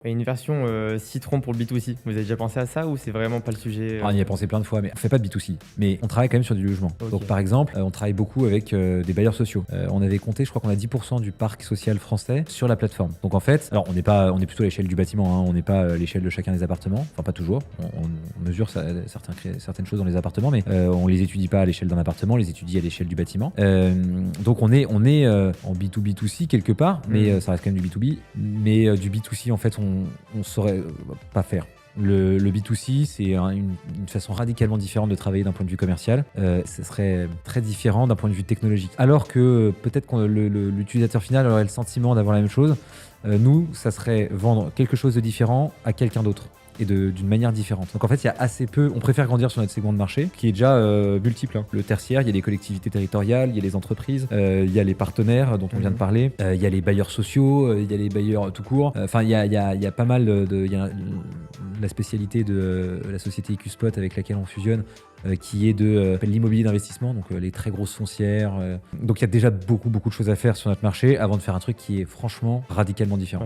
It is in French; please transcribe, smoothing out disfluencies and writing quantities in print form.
Et une version, citron pour le B2C, vous avez déjà pensé à ça ou c'est vraiment pas le sujet, On y a pensé plein de fois, mais on fait pas de B2C. Mais on travaille quand même sur du logement. OK. Donc par exemple, on travaille beaucoup avec des bailleurs sociaux. On avait compté, je crois qu'on a 10% du parc social français sur la plateforme. Donc en fait, alors on est plutôt à l'échelle du bâtiment, hein, on n'est pas à l'échelle de chacun des appartements. Enfin pas toujours. On mesure certaines choses dans les appartements, mais on les étudie pas à l'échelle d'un appartement, on les étudie à l'échelle du bâtiment. Donc on est en B2B2C quelque part, mais ça reste quand même du B2B. Mais du B2C en fait, on saurait pas faire. Le B2C, c'est une façon radicalement différente de travailler d'un point de vue commercial. Ce serait très différent d'un point de vue technologique. Alors que peut-être que l'utilisateur final aurait le sentiment d'avoir la même chose. Nous, ça serait vendre quelque chose de différent à quelqu'un d'autre et d'une manière différente. Donc en fait, il y a assez peu. On préfère grandir sur notre segment de marché, qui est déjà multiple, hein. Le tertiaire, il y a les collectivités territoriales, il y a les entreprises, il y a les partenaires dont on vient de parler, il y a les bailleurs sociaux, il y a les bailleurs tout court. Enfin, il y a pas mal il y a la spécialité de la société EQSpot avec laquelle on fusionne, qui est de l'immobilier d'investissement, donc les très grosses foncières. Donc il y a déjà beaucoup de choses à faire sur notre marché avant de faire un truc qui est franchement radicalement différent.